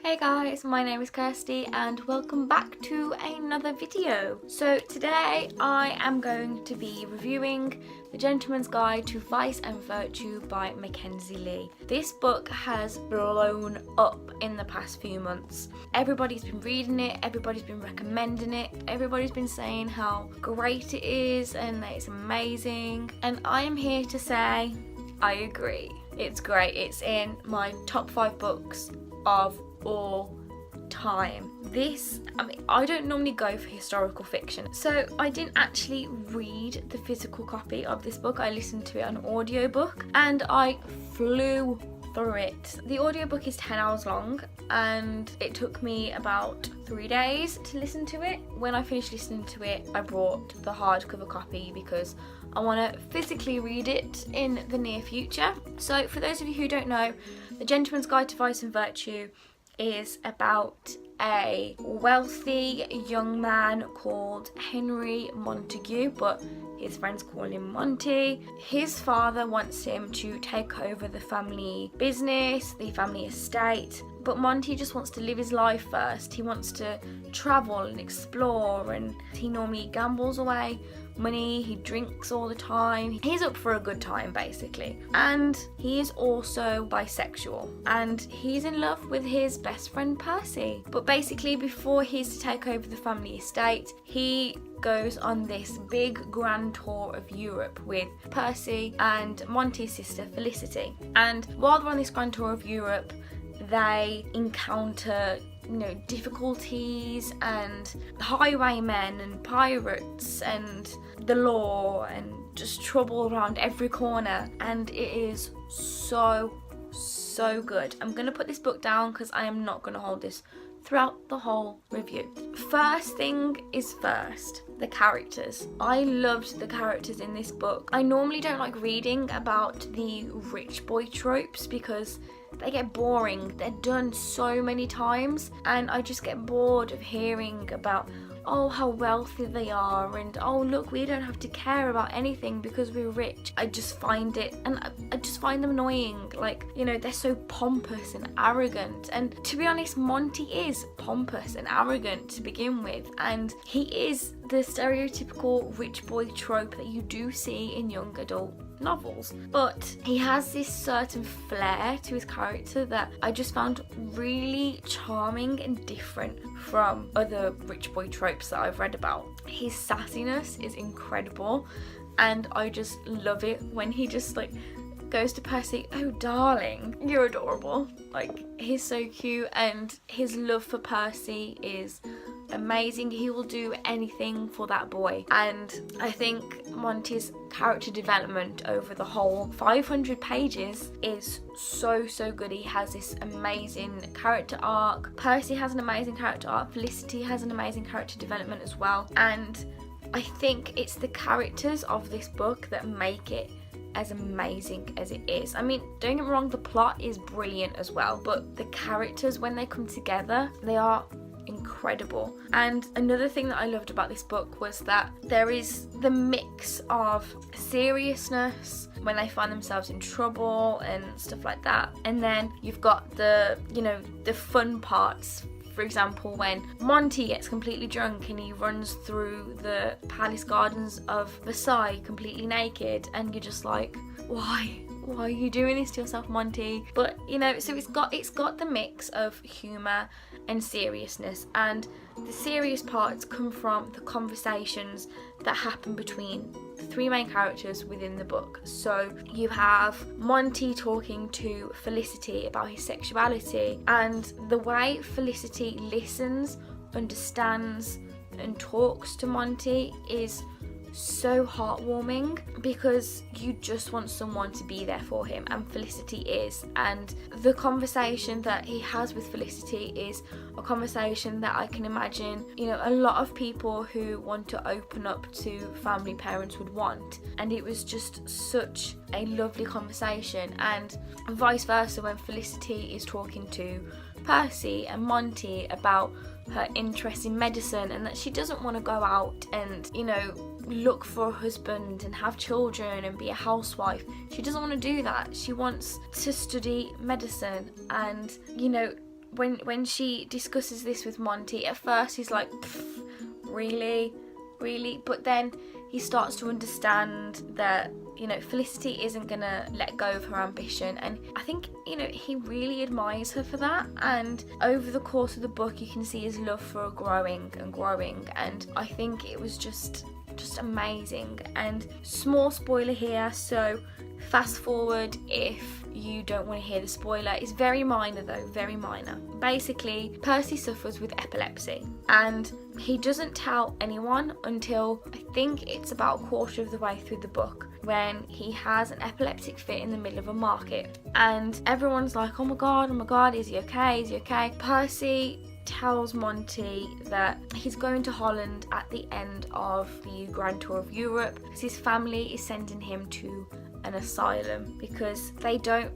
Hey guys, my name is Kirsty and welcome back to another video. So today I am going to be reviewing The Gentleman's Guide to Vice and Virtue by Mackenzi Lee. This book has blown up in the past few months. Everybody's been reading it, everybody's been recommending it, everybody's been saying how great it is and that it's amazing. And I am here to say, I agree. It's great. It's in my top 5 books of all time. I don't normally go for historical fiction, so I didn't actually read the physical copy of this book. I listened to it on audiobook and I flew through it. The audiobook is 10 hours long and it took me about 3 days to listen to it. When I finished listening to it, I brought the hardcover copy because I want to physically read it in the near future. So for those of you who don't know, The Gentleman's Guide to Vice and Virtue is about a wealthy young man called Henry Montague, but his friends call him Monty. His father wants him to take over the family business, the family estate, but Monty just wants to live his life first. He wants to travel and explore, and he normally gambles away money, he drinks all the time, he's up for a good time basically. And he is also bisexual and he's in love with his best friend Percy. But basically before he's to take over the family estate, he goes on this big grand tour of Europe with Percy and Monty's sister Felicity. And while they're on this grand tour of Europe, they encounter difficulties and highwaymen and pirates and the law and just trouble around every corner, and it is so good. I'm gonna put this book down because I am not gonna hold this throughout the whole review. First thing is first, the characters. I loved the characters in this book. I normally don't like reading about the rich boy tropes because they get boring. They're done so many times and I just get bored of hearing about how wealthy they are and look, we don't have to care about anything because we're rich. I just find it, and I just find them annoying. They're so pompous and arrogant, and to be honest, Monty is pompous and arrogant to begin with, and he is the stereotypical rich boy trope that you do see in young adult novels, but he has this certain flair to his character that I just found really charming and different from other rich boy tropes that I've read about. His sassiness is incredible and I just love it when he just goes to Percy, "Oh darling, you're adorable." He's so cute and his love for Percy is amazing. He will do anything for that boy, and I think Monty's character development over the whole 500 pages is so good. He has this amazing character arc. Percy has an amazing character arc. Felicity has an amazing character development as well, and I think it's the characters of this book that make it as amazing as it is. I mean, don't get me wrong, the plot is brilliant as well, but the characters, when they come together, they are incredible. And another thing that I loved about this book was that there is the mix of seriousness when they find themselves in trouble and stuff like that, and then you've got the fun parts. For example, when Monty gets completely drunk and he runs through the palace gardens of Versailles completely naked, and you're just like, why are you doing this to yourself, Monty? But so it's got the mix of humour and seriousness, and the serious parts come from the conversations that happen between the 3 main characters within the book. So you have Monty talking to Felicity about his sexuality, and the way Felicity listens, understands and talks to Monty is so heartwarming because you just want someone to be there for him, and Felicity is. And the conversation that he has with Felicity is a conversation that I can imagine a lot of people who want to open up to family parents would want, and it was just such a lovely conversation. And vice versa, when Felicity is talking to Percy and Monty about her interest in medicine and that she doesn't want to go out and look for a husband and have children and be a housewife. She doesn't want to do that. She wants to study medicine, and when she discusses this with Monty, at first he's like, really? But then he starts to understand that, you know, Felicity isn't gonna let go of her ambition, and I think, you know, he really admires her for that. And over the course of the book you can see his love for her growing, and I think it was just amazing. And small spoiler here, so fast forward if you don't want to hear the spoiler. It's very minor though, very minor. Basically, Percy suffers with epilepsy, and he doesn't tell anyone until I think it's about a quarter of the way through the book, when he has an epileptic fit in the middle of a market, and everyone's like, oh my god, is he okay? Percy tells Monty that he's going to Holland at the end of the Grand Tour of Europe because his family is sending him to an asylum, because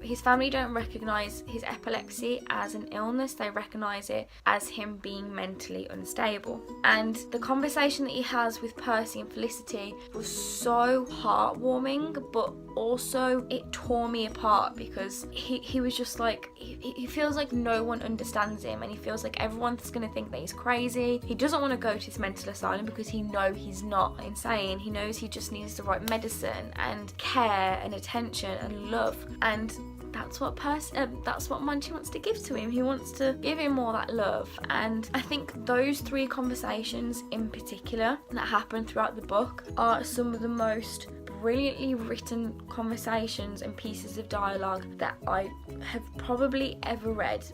his family don't recognise his epilepsy as an illness, they recognise it as him being mentally unstable. And the conversation that he has with Percy and Felicity was so heartwarming, but also it tore me apart, because he was just like, he feels like no one understands him, and he feels like everyone's going to think that he's crazy. He doesn't want to go to this mental asylum because he knows he's not insane. He knows he just needs the right medicine and care and attention and love, and that's what Monty wants to give to him. He wants to give him all that love. And I think those three conversations in particular that happen throughout the book are some of the most brilliantly written conversations and pieces of dialogue that I have probably ever read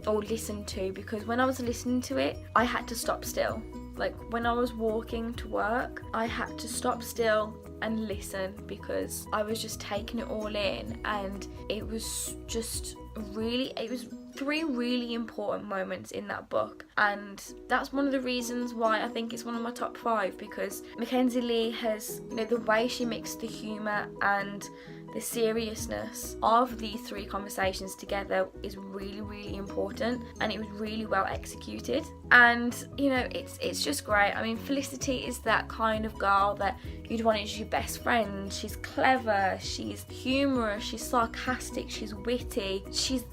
or listened to, because when I was listening to it I had to stop still. Like when I was walking to work, I had to stop still and listen, because I was just taking it all in, and it was three really important moments in that book, and that's one of the reasons why I think it's one of my top 5, because Mackenzi Lee has, you know, the way she mixed the humour and the seriousness of these three conversations together is really, really important, and it was really well executed. And, you know, it's just great. I mean, Felicity is that kind of girl that you'd want as your best friend. She's clever, she's humorous, she's sarcastic, she's witty, she's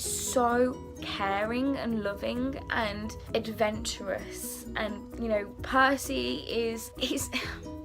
so caring and loving and adventurous. And, you know, Percy is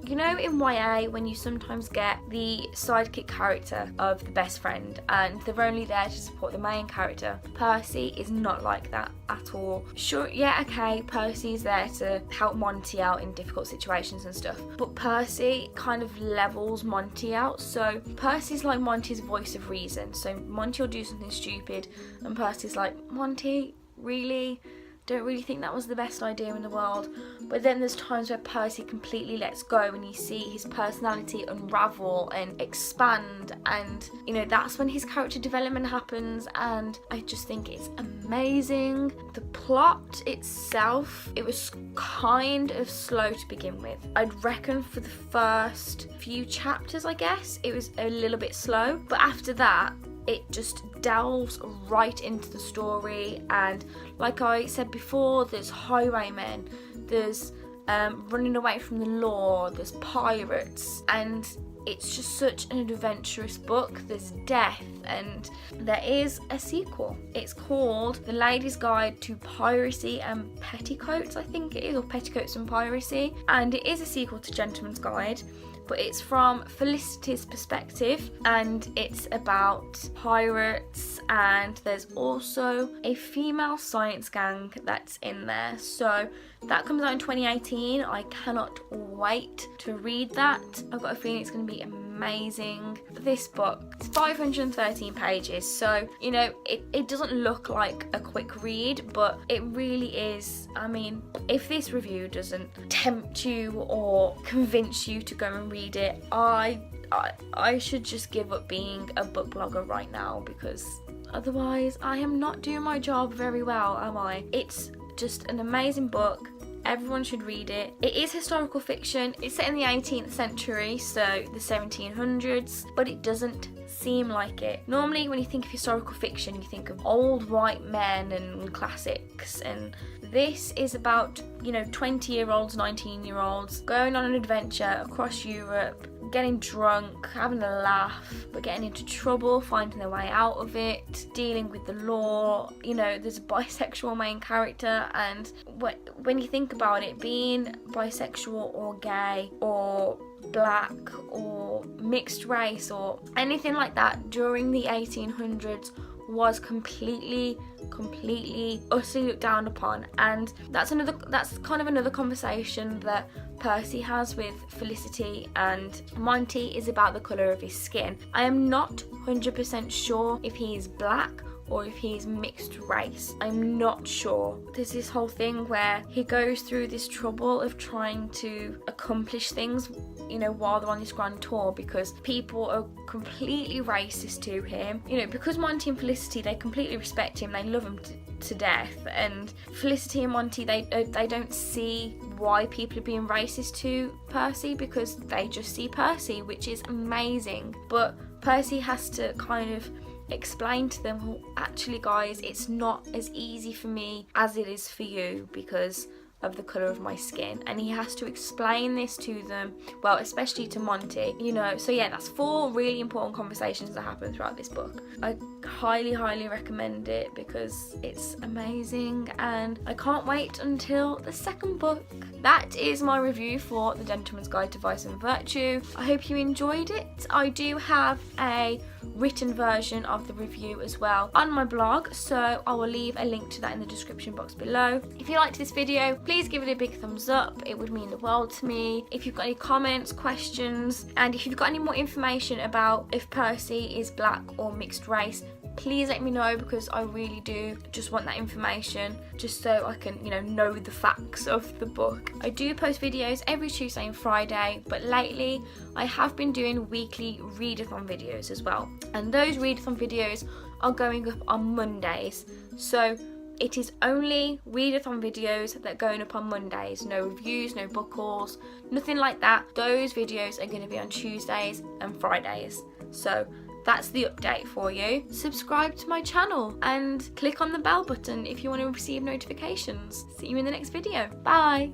you know, in YA, when you sometimes get the sidekick character of the best friend and they're only there to support the main character, Percy is not like that at all. Sure, yeah, okay, Percy's there to help Monty out in difficult situations and stuff, but Percy kind of levels Monty out. So Percy's like Monty's voice of reason. So Monty will do something stupid and Percy's like, Monty, really? Don't really think that was the best idea in the world. But then there's times where Percy completely lets go and you see his personality unravel and expand, and, you know, that's when his character development happens, and I just think it's amazing. The plot itself, it was kind of slow to begin with. I'd reckon for the first few chapters, I guess, it was a little bit slow, but after that it just delves right into the story. And like I said before, there's highwaymen, there's running away from the law, there's pirates, and it's just such an adventurous book. There's death, and there is a sequel. It's called The Lady's Guide to Piracy and Petticoats, I think it is, or Petticoats and Piracy, and it is a sequel to Gentleman's Guide, but it's from Felicity's perspective, and it's about pirates, and there's also a female science gang that's in there. So that comes out in 2018. I cannot wait to read that. I've got a feeling it's going to be amazing. This book, it's 513 pages, so, you know, it doesn't look like a quick read, but it really is. I mean, if this review doesn't tempt you or convince you to go and read it, I should just give up being a book blogger right now, because otherwise I am not doing my job very well, am I? It's just an amazing book. Everyone should read it. It is historical fiction. It's set in the 18th century, so the 1700s, but it doesn't seem like it. Normally when you think of historical fiction, you think of old white men and classics, and this is about, you know, 20-year-olds, 19-year-olds going on an adventure across Europe, getting drunk, having a laugh, but getting into trouble, finding their way out of it, dealing with the law. You know, there's a bisexual main character, and when you think about it, being bisexual or gay or black or mixed race or anything like that during the 1800s was completely utterly looked down upon. And that's kind of another conversation that Percy has with Felicity and Monty, is about the colour of his skin. I am not 100% sure if he is black or if he's mixed race. I'm not sure. There's this whole thing where he goes through this trouble of trying to accomplish things, you know, while they're on this grand tour, because people are completely racist to him. You know, because Monty and Felicity, they completely respect him, they love him to death, and Felicity and Monty, they don't see why people are being racist to Percy, because they just see Percy, which is amazing. But Percy has to kind of explain to them, well, actually guys, it's not as easy for me as it is for you because of the colour of my skin. And he has to explain this to them, well, especially to Monty, you know. So yeah, that's 4 really important conversations that happen throughout this book. I highly recommend it because it's amazing, and I can't wait until the second book. That is my review for The Gentleman's Guide to Vice and Virtue. I hope you enjoyed it. I do have a written version of the review as well on my blog, so I will leave a link to that in the description box below. If you liked this video, please give it a big thumbs up. It would mean the world to me. If you've got any comments, questions, and if you've got any more information about if Percy is black or mixed race, please let me know, because I really do just want that information, just so I can, you know the facts of the book. I do post videos every Tuesday and Friday, but lately I have been doing weekly readathon videos as well, and those readathon videos are going up on Mondays. So it is only readathon videos that are going up on Mondays. No reviews, no book hauls, nothing like that. Those videos are going to be on Tuesdays and Fridays. So that's the update for you. Subscribe to my channel and click on the bell button if you want to receive notifications. See you in the next video. Bye!